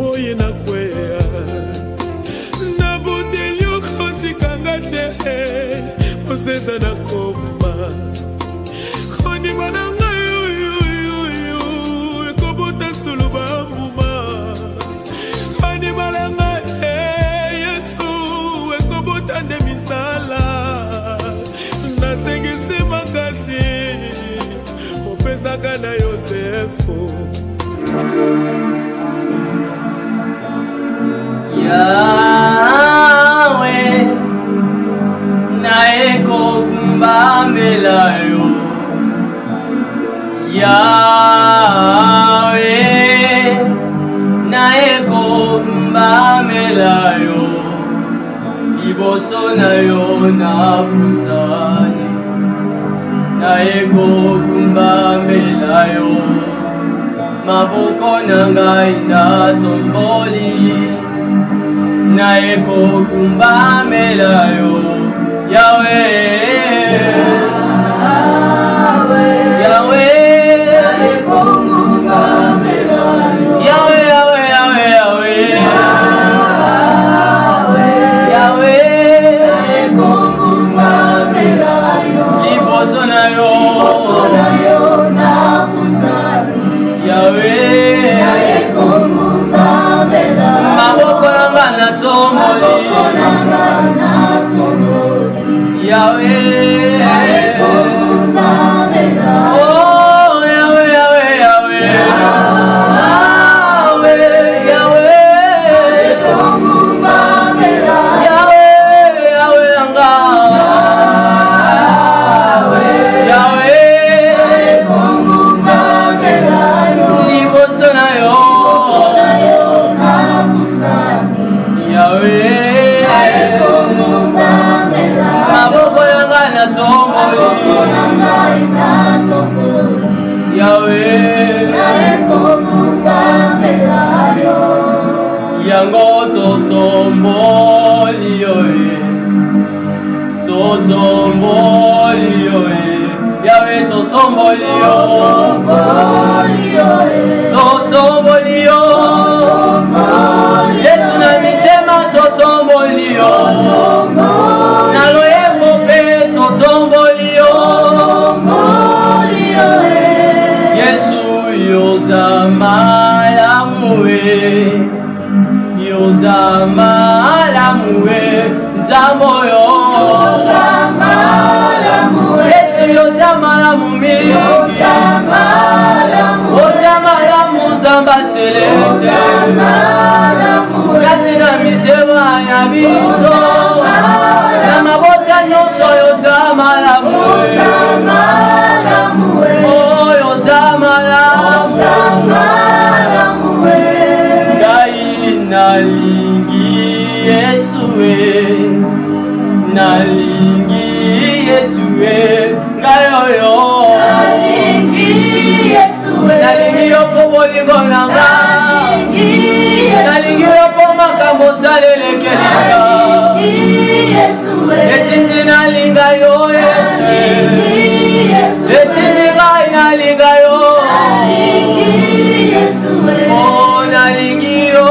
boye na kwea na budelio koti kangate oseza na koma koni mananga yu kobota suluba muma koni malanga Yesu ekobota nde misala na sengisi makasi opesaka na Yosefu Yahweh nae kokumbambela yo Yahweh nae kokumbambela yo liboso na yo na pusani nae kokumbambela yo maboko na ngai na tomboli nae kokumbambela yo Yahweh Yahweh nae kokumbambela yo Yahweh Yahweh Yahweh Yahweh Yahweh nae kokumbambela yo liboso na yo na pusani Yahweh nae kokumbambela maboko nanga na tomboli Yahweh nae kokumbambela oh Yahweh Yahweh Yahweh Yahweh Yahweh nae kokumbambela Yahweh Yahweh anga Yahweh nae kokumbambela liboso na yo na pusani Yahweh nae kokumbambela maboko yanga na tomboli Yahweh nae kokumbambela yo yango totomboli yo Yahweh totomboli yo totomboli yo Yesu na mitema totomboli yo na loyembo pe totomboli yo Yesu yoza malamu zambo yo Yesu yoza malamu mingi yoza malamu zamba selese kati na mitema ya biso na mabota nyonso yoza malamu oh yoza malamu ngai nalingi Yesu nalingi Yesu ngai oyo nalingi yo po bolingo na ngai nalingi yo po makambo salelekelinga etindi nalinga yo Yesu etindi ngai nalinga yo oh nalingi yo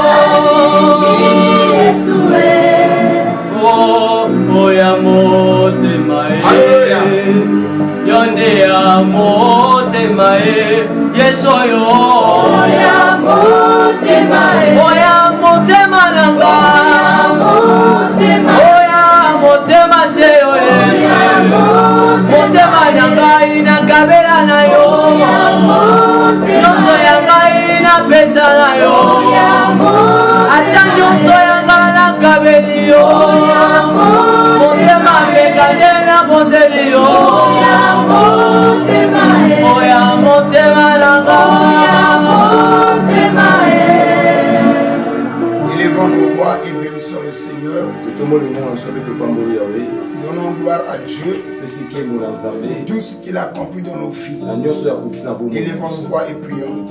oh ya motema yonde ya motema Yesu yo ya motema nanga ya motema seyo Yesu motema nanga inakabela na yo nyonso yanga inapesa na yo ata nyonso yanga nakabeli yo motema mekandela moteli yo oya motema nanga élevons nos voix et bénissons le Seigneur. Donnons gloire à Dieu pour tout ce qu'il a accompli dans nos vies. Élevons nos voix et prions.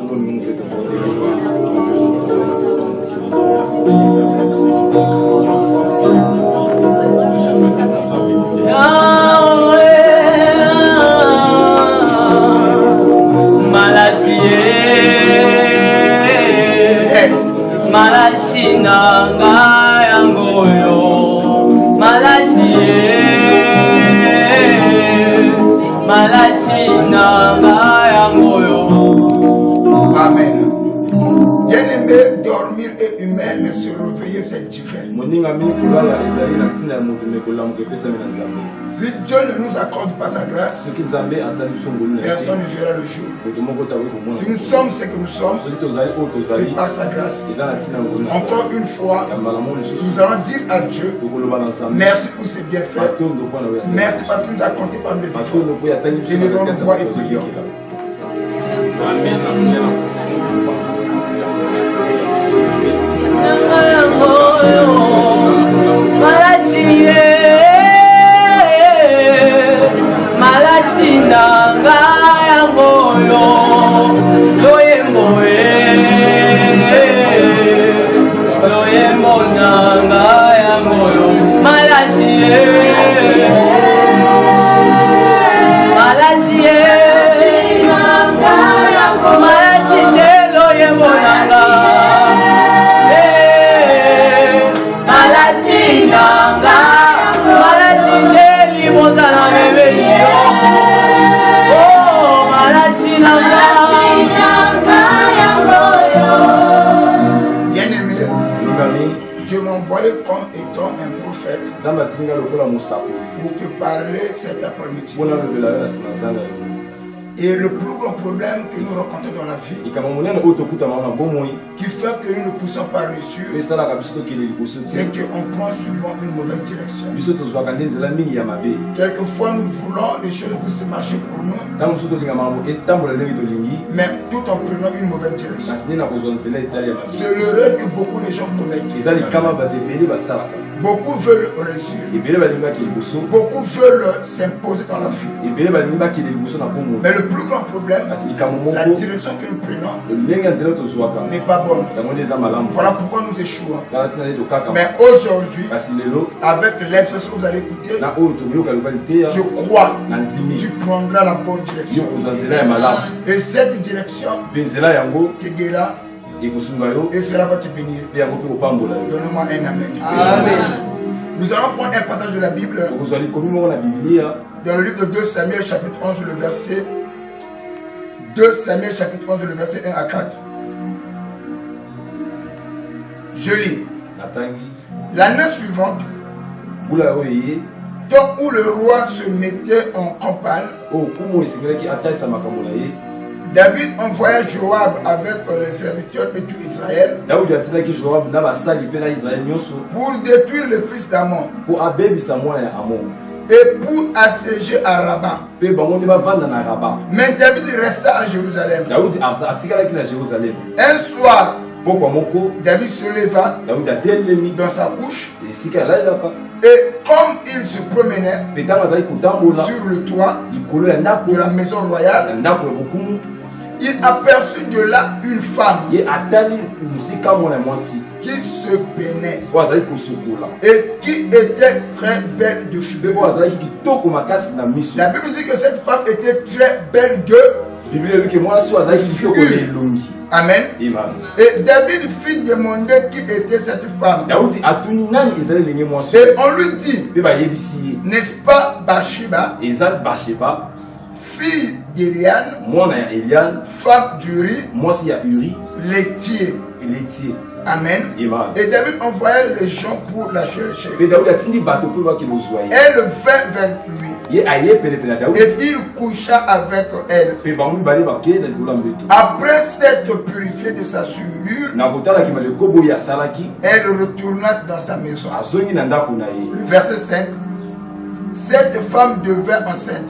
Malasie nanga yangoyo malasi nanga yangoyo. Amen. Bien-aimé, dormir est humain, mais se réveiller c'est différent. Si Dieu ne nous accorde pas sa grâce, personne ne verra le jour. Si nous sommes ce que nous sommes, c'est par sa grâce. Encore une fois, nous allons dire à Dieu merci pour ses bienfaits. Merci parce qu'il nous a compté par nos vivants. Élevons nos voix et prions. Malasi nanga yangoyo loyembo nanga yangoyo malasi loyembo nanga Dieu m'a envoyé comme étant un prophète pour te parler cet après-midi. Et le plus grand problème que nous rencontrons dans la vie, qui fait que nous ne poussons pas reçu, c'est qu'on prend souvent une mauvaise direction. Quelquefois nous voulons les choses puissent marcher pour nous, mais tout en prenant une mauvaise direction. C'est l'erreur que beaucoup de gens commettent. Beaucoup veulent réussir. Beaucoup veulent s'imposer dans la vie. Mais le plus grand problème, la direction que nous prenons n'est pas bonne. Voilà pourquoi nous échouons. Mais aujourd'hui, avec l'expression que vous allez écouter, je crois que tu prendras la bonne direction. Et cette direction te guérira. Et cela va te bénir. Donne-moi un amen. Amen. Nous allons prendre un passage de la Bible dans le livre de 2 Samuel chapitre 11 le verset 2 Samuel chapitre 11 le verset 1 à 4. Je lis. L'année suivante, temps où le roi se mettait en campagne, David envoya Joab avec les serviteurs et tout Israël pour détruire le fils d'Ammon et pour assiéger à Rabat. Mais David resta à Jérusalem. Un soir, David se leva dans sa couche et comme il se promenait sur le toit de la maison royale, il aperçut de là une femme qui se peinait et qui était très belle de figure. La Bible dit que cette femme était très belle de figure. Amen. Et David fit demander qui était cette femme. Et on lui dit, n'est-ce pas Bathsheba, fille d'Elian, femme d'Uri, laitier. Amen. Et David envoyait les gens pour la chercher. Elle vint vers lui. Et il coucha avec elle. Après s'être purifié de sa souillure, elle retourna dans sa maison. Le verset 5. Cette femme devint enceinte.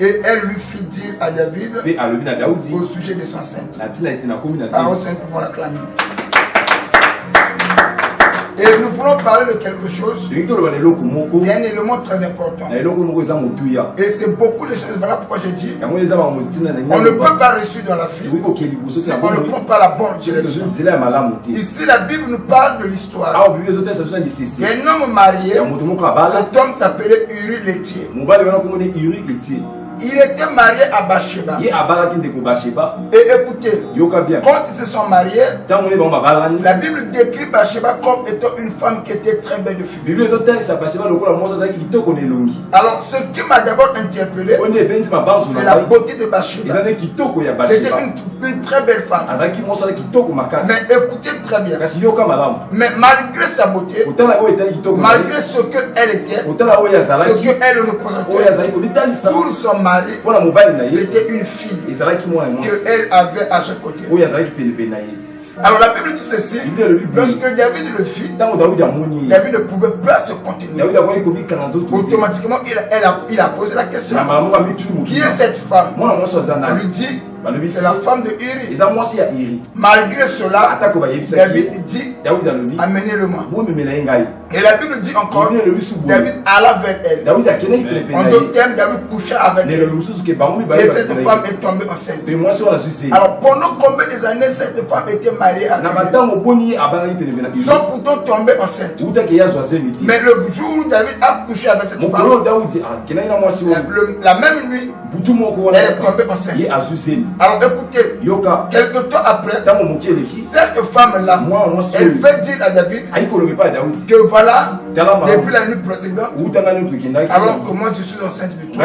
Et elle lui fit dire à David au sujet de son enceinte. Parole sainte, pour l'acclamer. Et nous voulons parler de quelque chose, d'un élément très important. Et c'est beaucoup de choses. Voilà pourquoi j'ai dit, on ne peut pas réussir dans la vie si on ne prend pas la bonne direction. Ici, la Bible nous parle de l'histoire. Un homme marié, cet homme s'appelait Uri laitier. Il était marié à Bathsheba. Et écoutez, quand ils se sont mariés, la Bible décrit Bathsheba comme étant une femme qui était très belle de figure. Alors, ce qui m'a d'abord interpellé, c'est la beauté de Bathsheba. C'était une très belle femme. Mais écoutez très bien. Mais malgré sa beauté, malgré ce qu'elle était, ce qu'elle représentait, pour son mari, c'était une fille qu'elle avait à chaque côté. Alors la Bible dit ceci, lorsque David le fit, David ne pouvait pas se contenir. Automatiquement, il a posé la question, qui est cette femme? On lui dit, c'est la femme de Uri. Malgré cela, David dit, amenez-le-moi. Et la Bible dit encore, David alla vers elle. En d'autres termes, David coucha avec elle. Et cette femme est tombée enceinte. Alors pendant combien des années cette femme était mariée à Uri? Ils sont pourtant tombés enceintes. Mais le jour où David a couché avec cette femme, la même nuit, elle est tombée enceinte. Alors écoutez, quelque temps après, cette femme-là, elle fait dire à David que voilà, depuis la nuit précédente, alors que moi je suis enceinte de toi.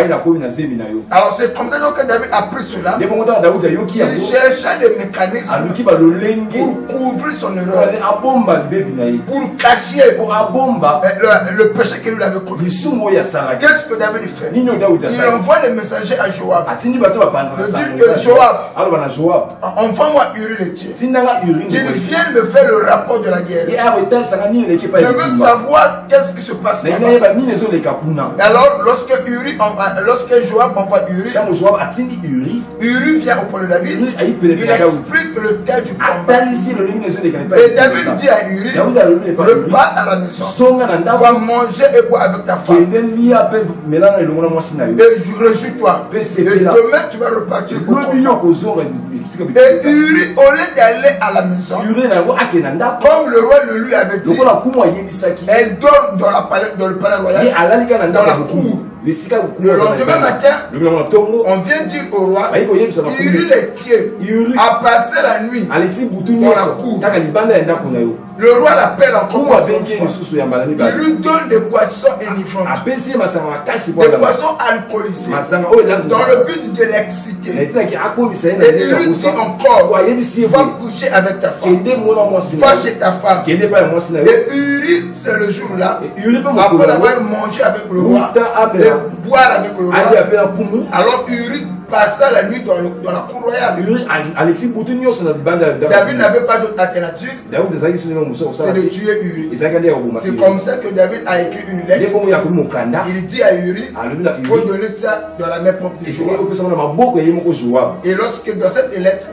Alors c'est comme ça que David a pris cela. Il chercha des mécanismes pour couvrir son erreur, pour cacher le péché qu'il lui avait commis. Qu'est-ce que David fait? Il envoie des messagers à Joab. Il dit que Joab, envoie-moi Uri le tien, qu'il vienne me faire le rapport de la guerre. Je veux savoir qu'est-ce qui se passe là-bas. Alors lorsque Joab envoie Uri, Uri vient auprès de David, il explique le cas du combat. Et David dit à Uri, repars à la maison, va manger et boire avec ta femme, et réjouis-toi, et demain tu vas repartir au combat. Et Uri, au lieu d'aller à la maison, comme le roi le lui avait dit, elle dort dans le palais royal, dans la cour. Le lendemain matin, on vient dire au roi, Uri les tient, a passé la nuit dans la cour. Le roi l'appelle encore. Il lui donne des boissons enivrants, des boissons alcoolisées, dans le but de l'exciter. Et il lui dit encore, va coucher avec ta femme, va chez ta femme. Et Uri, c'est le jour-là, après avoir mangé avec le roi, boire avec le roi. Alors Uri passa la nuit dans la cour royale. David n'avait pas d'autre alternative, c'est de tuer Uri. C'est comme ça que David a écrit une lettre. Il dit à Uri, il faut donner ça dans la main propre de Joab. Et lorsque dans cette lettre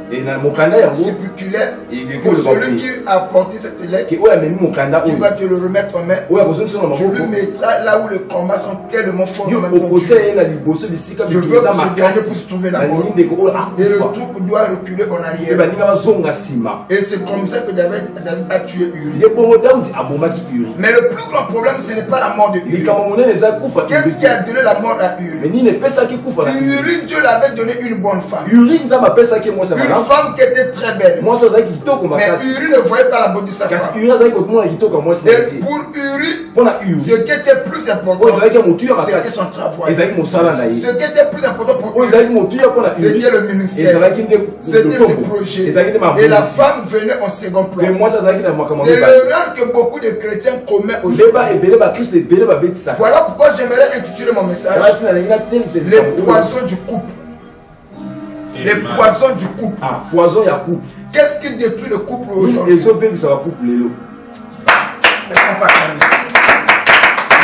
spéculaire, que celui qui a porté cette lettre, il va te le remettre en main, tu le mettras là où les combats sont tellement forts. Je veux que ce dernier puisse trouver la mort. Et le troupe doit reculer en arrière. Et c'est comme ça que David a tué Uri. Mais le plus grand problème, ce n'est pas la mort de Uri. Qu'est-ce qui a donné la mort à Uri? Uri, Dieu l'avait donné une bonne femme. Une femme qui était très belle. Mais Uri ne voyait pas la beauté de sa femme. Et pour Uri, ce qui était plus important, c'était son travail. Ce qui était plus important pour Uri, c'était le ministère, c'était ses projets. Et la femme venait en second plan. C'est l'erreur que beaucoup de chrétiens commettent aujourd'hui. Voilà pourquoi j'aimerais intituler mon message les poisons du couple. Les poisons du couple. Qu'est-ce qui détruit le couple aujourd'hui?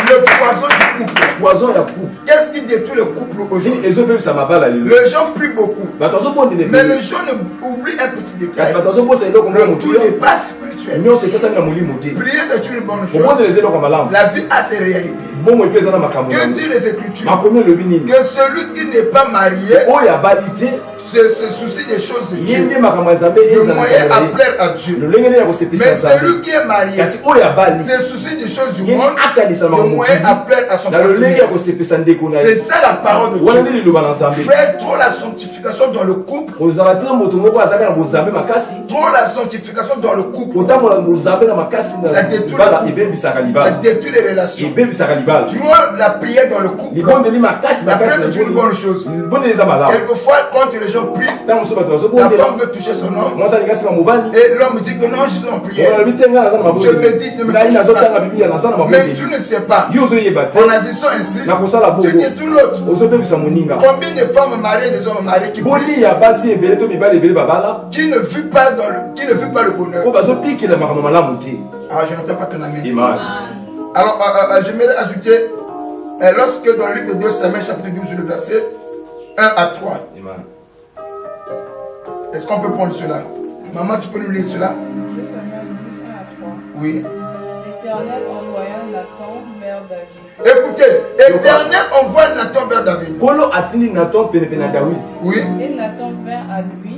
Le poison du couple. Qu'est-ce qui détruit le couple aujourd'hui? Les gens prient beaucoup, mais les gens oublient un petit détail. Le tout n'est pas spirituel. spirituelle. Prier, c'est une bonne chose. La vie a ses réalités. Que dit les Écritures? Que celui qui n'est pas marié se soucie des choses de Dieu, de moyens à plaire à Dieu. Mais celui qui est marié se soucie des choses du monde, de moyens à plaire à son partenaire. C'est ça la parole de Dieu. Faire trop la sanctification dans le couple. Trop la sanctification dans le couple. Ça détruit les relations. Trop la prière dans le couple. La prière c'est une bonne chose. Quelquefois quand les gens prient, la femme veut toucher son homme et l'homme dit que non, je suis en prière. Je médite, ne me touche pas. Mais tu ne sais pas. En agissant ainsi, tu détruis l'autre. Combien de femmes mariées et des hommes mariés qui prient, qui ne vivent pas le bonheur? Ah, je n'entends pas ton ami. Alors, j'aimerais ajouter, lorsque dans le livre de 2 Samuel, chapitre 12, le verset 1 à 3. Est-ce qu'on peut prendre cela? Maman, tu peux nous lire cela? 2 Samuel 12, 1 à 3. Oui. L'Éternel envoya Nathan vers David. Écoutez, l'Éternel envoie Nathan vers David. Oui. Et Nathan vint à lui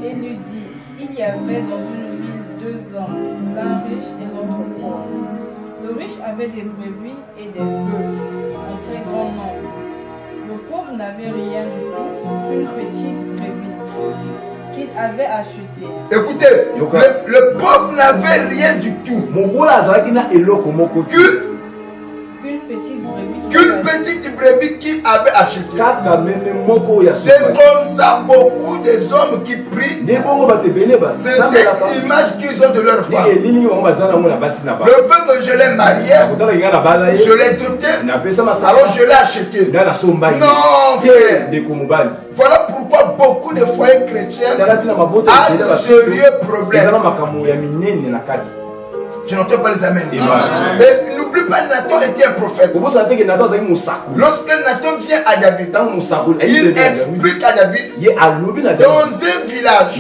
et lui dit, il y avait dans une ville 2 hommes, l'un riche et l'autre pauvre. Le riche avait des brebis et des bœufs en très grand nombre. Le pauvre n'avait rien du tout, une petite brebis qu'il avait achetée. Écoutez, le pauvre n'avait rien du tout. Qu'une petite brebis qu'il avait achetée. C'est comme ça beaucoup des hommes qui prient. C'est cette image qu'ils ont de leur femme. Le fait que je l'ai marié, je l'ai doté, alors je l'ai acheté. Non, frère. Voilà pourquoi beaucoup de foyers chrétiens ont de sérieux problèmes. Je n'entends pas les amens. Et n'oublie pas, Nathan était un prophète. Lorsque Nathan vient à David, il explique à David, dans un village,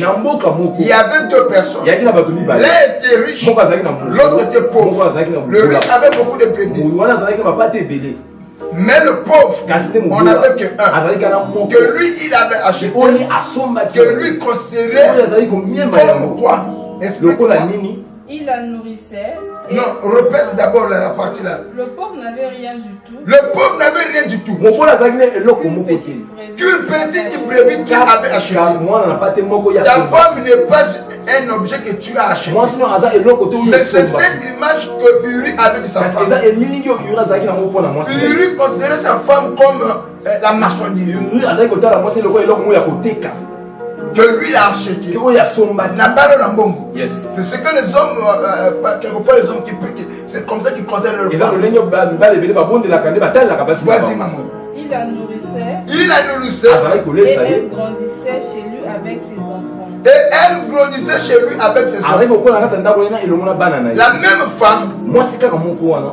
il y avait 2 personnes. L'un était riche, l'autre était pauvre. Le riche avait beaucoup de brebis. Mais le pauvre, on n'avait que un. Que lui, il avait acheté. Que lui considérait comme quoi? Explique-moi. Il la nourrissait. Non, répète d'abord la partie là. Le pauvre n'avait rien du tout. Le pauvre n'avait rien du tout. Qu'une petite brebis qu'il avait achetée. Ta femme n'est pas un objet que tu as acheté. Mais c'est cette image que Uri avait de sa femme. Uri considérait sa femme comme la marchandise. Que lui l'a acheté. C'est ce que les hommes, quelquefois les hommes qui prient, c'est comme ça qu'ils considèrent leur femme. Vas-y maman. Il la nourrissait. Il la nourrissait. Et elle grandissait chez lui avec ses enfants. Et elle grandissait chez lui avec ses enfants. La même femme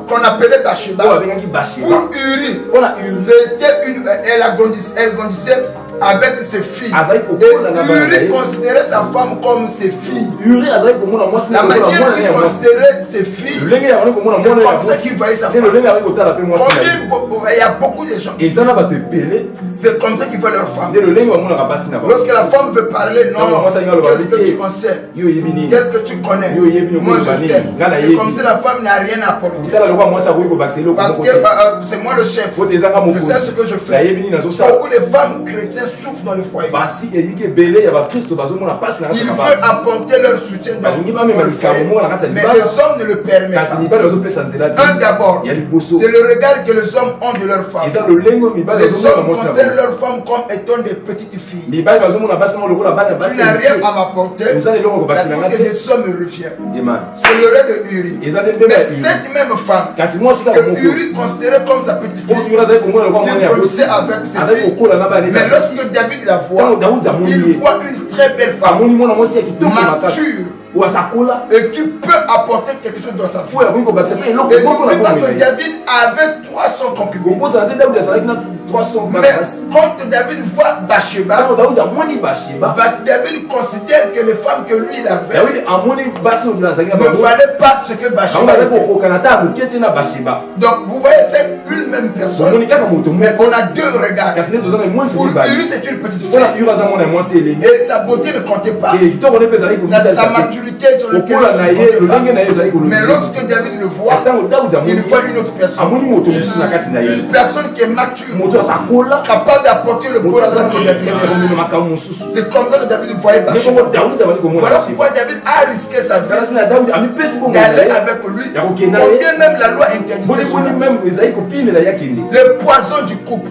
qu'on appelait Bathsheba pour Uri, c'était une, elle grandissait avec ses filles. Et Uri considérait sa femme comme ses filles. La manière qu'il considérait ses filles, c'est comme ça qu'il voyait sa femme. Il y a beaucoup de gens, c'est comme ça qu'ils voient leur femme. Lorsque la femme veut parler, non, qu'est-ce que tu en sais? Qu'est-ce que tu connais? Moi je sais. C'est comme si la femme n'a rien à apporter. Parce que c'est moi le chef. Je sais ce que je fais. Beaucoup de femmes chrétiennes souffrent dans le foyer. Ils veulent apporter leur soutien dans le foyer, mais les hommes ne le permettent pas. Un d'abord, c'est le regard que les hommes ont de leur femme. Les hommes considèrent leur femme comme étant des petites filles. Tu n'as rien à m'apporter. La côté des hommes me revient. C'est le rêve de Uri. Mais cette même femme que Uri considérait comme sa petite fille, il produisait avec ses filles. Mais lorsque David la voit, il voit une très belle femme, mature, et qui peut apporter quelque chose dans sa vie. Et n'oublie pas que David avait 300 concubines. 300 Mais quand David voit Bathsheba, David considère que les femmes que lui il avait ne valaient pas ce que Bathsheba était. Donc vous voyez, c'est une même personne, mais on a deux regards. Pour Uri, c'est une petite fille et sa beauté ne comptait pas, sa maturité sur laquelle ne comptait pas. Mais lorsque David le voit, il voit une autre personne, une personne qui est mature, capable d'apporter le bonheur de David. C'est comme ça que David voyait Bathsheba. Voilà pourquoi David a risqué sa vie d'aller avec lui, combien même la loi interdisait cela. Le poison du couple.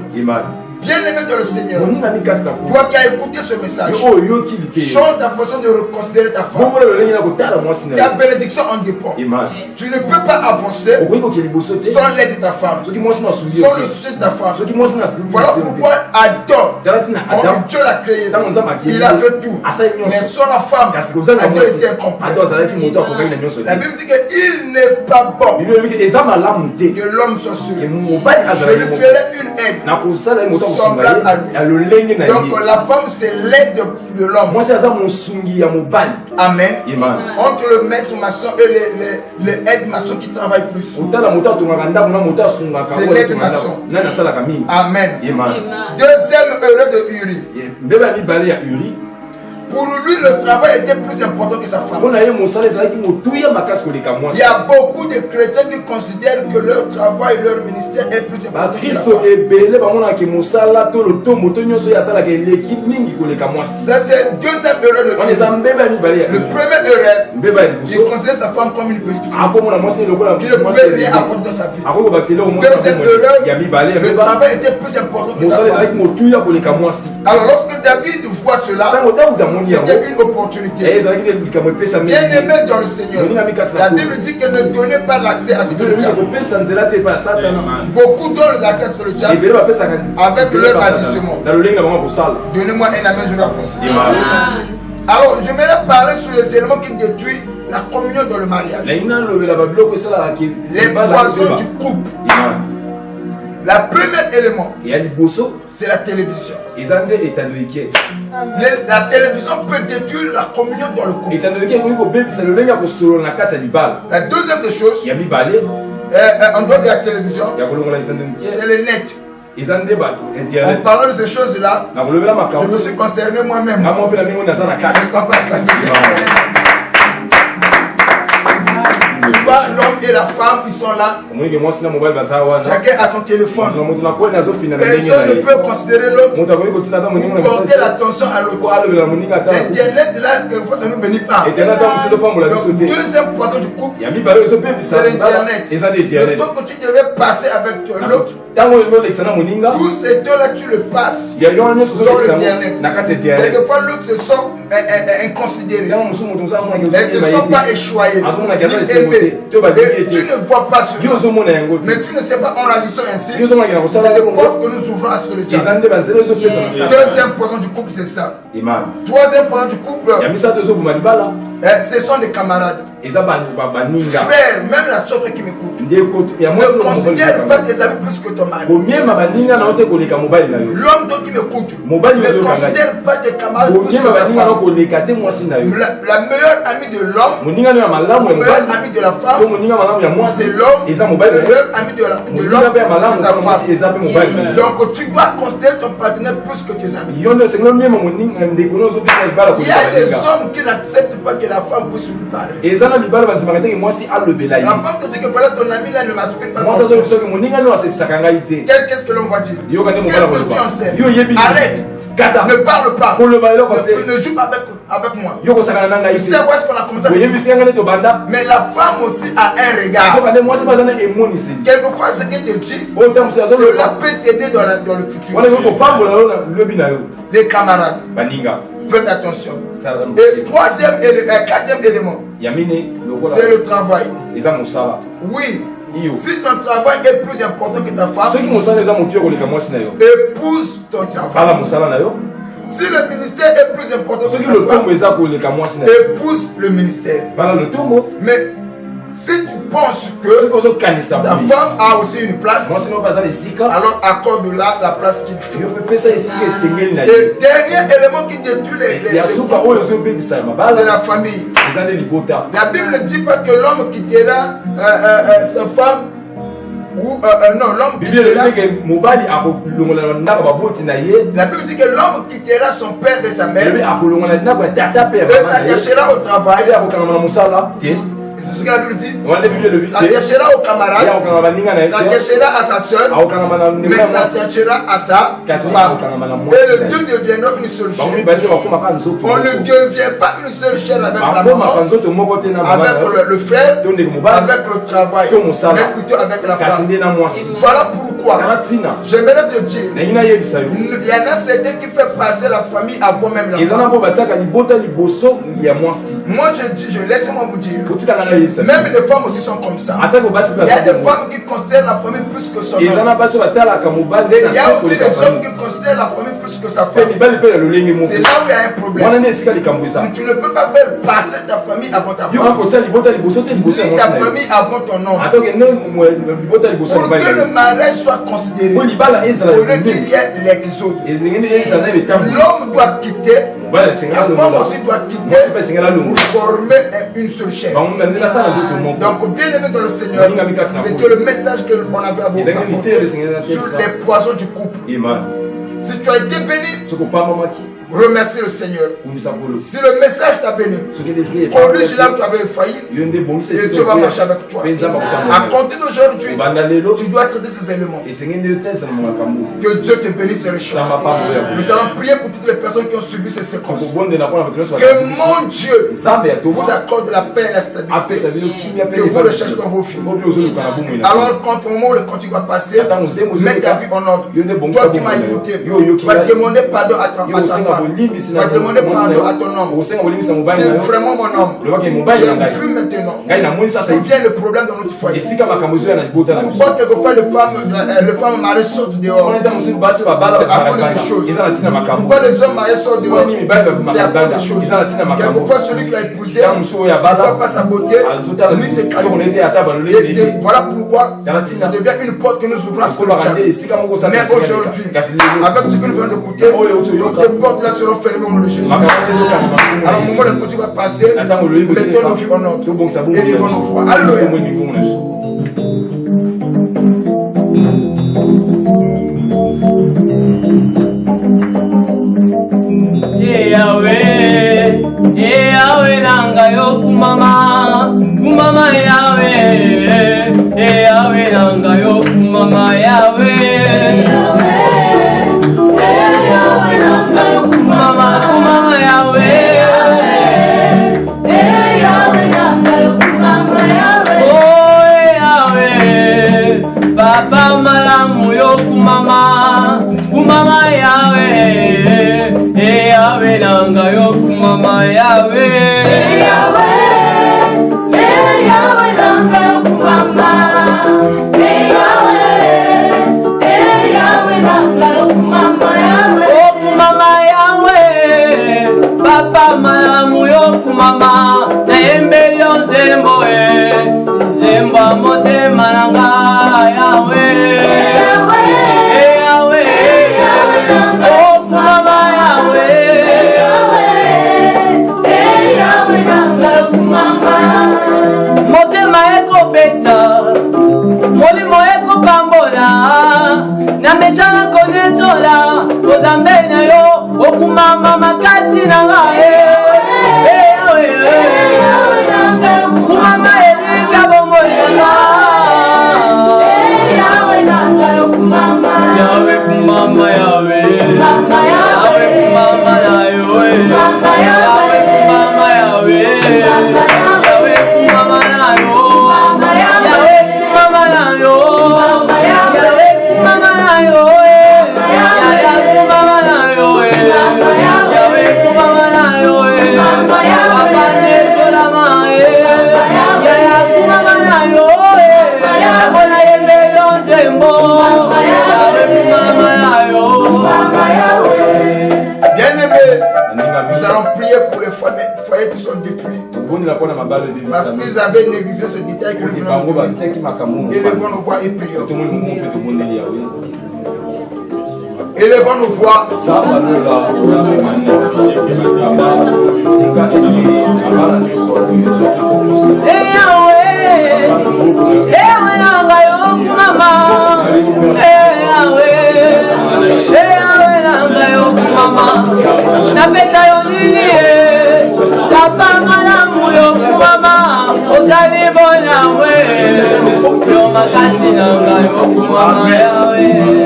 Bien-aimé dans le Seigneur, toi qui as écouté ce message, change ta façon de reconsidérer ta femme. Ta bénédiction en dépend. Tu ne peux pas avancer sans l'aide de ta femme, sans le soutien de ta femme. Voilà pourquoi Adam, quand Dieu l'a créé, il a fait tout. Mais sans la femme, Adam était incomplet. La Bible dit qu'il n'est pas bon que l'homme soit seul. Je lui ferai une aide semblable à lui. Donc la femme c'est l'aide de l'homme. Amen. Entre le maître maçon et les aides maçons qui travaillent plus, c'est l'aide maçon. Amen. Deuxième erreur de Uri. Pour lui, le travail était plus important que sa femme. Il y a beaucoup de chrétiens qui considèrent que leur travail, leur ministère est plus important que sa femme. Ça, c'est deuxième erreur de Uri. Le premier erreur, il considère sa femme comme une petite fille qui ne pouvait rien apporter dans sa vie. Deuxième erreur, le travail était plus important que sa femme. Alors lorsque David voit cela, c'était une opportunité. Bien-aimé dans le Seigneur, la Bible dit qu'elle ne donnait pas l'accès à ce diable. Beaucoup donnent l'accès à ce diable avec leur agissement. Donnez-moi un amen, je vais avancer. Alors, je vais parler sur les éléments qui détruisent la communion dans le mariage. Les poisons du couple. La premier élément, c'est la télévision. La télévision peut détruire la communion dans le couple. La deuxième des choses, en dehors de la télévision, c'est le net. En parlant de ces choses-là, je me suis concerné moi-même. L'homme et la femme, ils sont là. Chacun a son téléphone. Personne ne peut considérer l'autre ou porter l'attention à l'autre. Internet, là, quelquefois, ça ne nous bénit pas. Le deuxième poison du couple, c'est l'Internet. Le temps que tu devais passer avec l'autre, tous ces temps-là, tu le passes dans l'Internet. Quelquefois, l'autre se sent inconsidéré. Elles ne sont pas échoyées. Et tu ne vois pas cela. Mais tu ne sais pas, en réagissant ainsi, c'est des portes que nous ouvrons à ce que le diable. Deuxième poison du couple, c'est ça. Troisième poison du couple, ce sont des camarades. Frère, même la soeur qui m'écoute, ne considère pas tes amis plus que ton mari. L'homme qui m'écoute, ne considère pas tes camarades plus que ta femme. La meilleure amie de l'homme, le meilleur ami de la femme, c'est l'homme. Le meilleur ami de l'homme, c'est sa femme. Donc tu dois considérer ton partenaire plus que tes amis. Il y a des hommes qui n'acceptent pas que la femme puisse lui parler. La femme te dit que voilà, ton ami là ne m'aspire pas. Qu'est-ce que l'on va dire? Qu'est-ce que tu en sais? Arrête. Ne parle pas. Ne joue pas avec moi. Tu sais où est-ce qu'on a commencé? Mais la femme aussi a un regard. Quelquefois, ce qu'elle te dit, cela peut t'aider dans le futur. Les camarades, faites attention. Et quatrième élément, c'est le travail. Oui. Si ton travail est plus important que ta femme, épouse ton travail. Si le ministère est plus important que ta femme, épouse le ministère. Mais si tu penses que ta femme a aussi une place, alors accorde-la la place qu'il faut. Le dernier élément qui détruit c'est la famille. La Bible ne dit pas que l'homme quittera sa femme ou non, l'homme quittera. La Bible dit que l'homme quittera son père et sa mère et s'attachera au travail. C'est ce que la Bible dit. S'attachera au camarade, s'attachera à sa soeur, mais s'attachera à sa femme. Et les deux deviendront une seule chair. On ne devient pas une seule chair avec la maman, avec le frère, avec le travail, mais plutôt avec la femme. Voilà pourquoi j'aimerais te dire, il y en a certains qui font passer la famille avant même la femme. Moi je laisse-moi vous dire, même les femmes aussi sont comme ça. Il y a des femmes qui considèrent la famille plus que son homme. Il y a aussi des hommes qui considèrent la famille plus que sa femme. C'est là où il y a un problème. Tu ne peux pas faire passer ta famille avant ta femme, ni ta famille avant ton homme. Pour que le mariage soit considéré, pour qu'il y ait l'exode, l'homme doit quitter, la femme aussi doit quitter pour former une seule chair. Donc, bien aimé dans le Seigneur, c'était le message qu'on avait à vous apporter sur les poisons du couple. Si tu as été béni, remercie le Seigneur. Si le message t'a béni, corrige là où tu avais failli et Dieu va marcher avec toi. À compter d'aujourd'hui, tu dois traiter ces éléments. Que Dieu te bénisse et richement. Nous allons prier pour toutes les personnes qui ont subi ces séquences. Que mon Dieu vous accorde la paix et la stabilité que vous recherchez dans vos vies. Alors, quand au moment où le cantique va passer, mets ta vie en ordre. Toi qui m'as écouté, tu vas demander pardon à ta femme. Tu vas demander pardon à ton homme. C'est vraiment mon homme. Je fume maintenant. Il vient le problème dans notre foyer. Pourquoi quelquefois les femmes mariées sortent dehors? C'est à cause de ces choses. Pourquoi les hommes mariés sortent dehors? C'est à cause des choses. Quelquefois celui qui l'a épousé ne voit pas sa beauté ni ses qualités. Voilà pourquoi ça devient une porte que nous ouvrons pour le diable. Mais aujourd'hui, avec ce que nous venons d'écouter, ces portes-là seront fermées au nom de Jésus. Alors au moment où le coutume va passer, mettons nos vies en ordre et vivons nos foi. Alléluia. Yahweh, Yahweh nanga yo kumama, kumama Yahweh, Yahweh nanga yo kumama Yahweh, Yahweh nanga yo kumama, kumama Yahweh, Yahweh nanga yo kumama Yahweh, oh Yahweh, Baba malamu yo kumama, kumama Yahweh. Yahweh nanga yo kumama Yahweh, Yahweh nanga yo kumama, Yahweh nanga yo kumama Yahweh, oh kumama Yahweh, Papa malamu yo kumama, na embelio nzembo nzembo motema nanga Yahweh, Yahweh oh kumama motema ekobeta molimo ekopambola na meza konetola ozambe na yo okumama makasi na ngae kumama elika bomolanga kumama Nous allons prier pour les foyers qui sont détruits. Parce qu'ils avaient négligé ce détail que nous venons de donner. Élevons nos voix et prions. Élevons nos voix.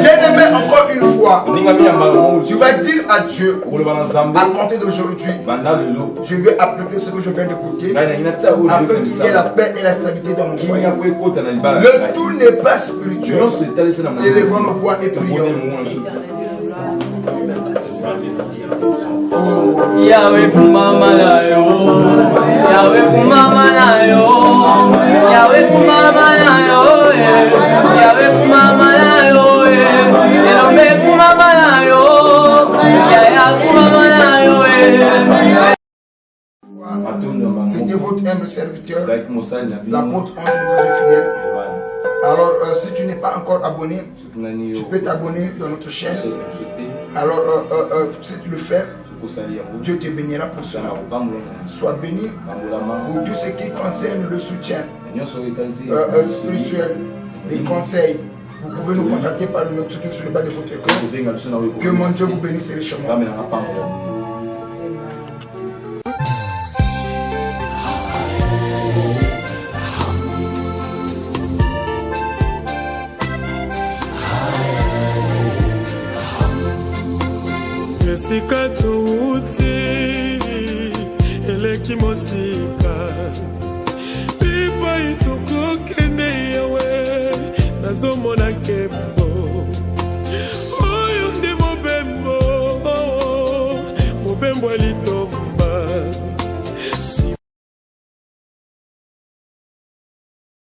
Bien-aimé, encore une fois, tu vas dire à Dieu, à compter d'aujourd'hui, je vais appliquer ce que je viens d'écouter, afin qu'il y ait la paix et la stabilité dans mon foyer. Le tout n'est pas spirituel. Élevons nos voix et prions. Yahweh kumama na yo, Yahweh kumama na yo, Yahweh kumama na yo, Yahweh kumama na yo, Elombe kumama na yo, Yahya kumama na yo. C'était votre humble serviteur, l'apôtre Ange fidèle. Alors, si tu n'es pas encore abonné, tu peux t'abonner dans notre chaîne. Alors, si tu le fais, Dieu te bénira pour cela. Sois béni pour tout ce qui concerne le soutien spirituel, les conseils. Vous pouvez nous contacter par le numéro sur le bas de votre écran. Que mon Dieu vous bénisse richement.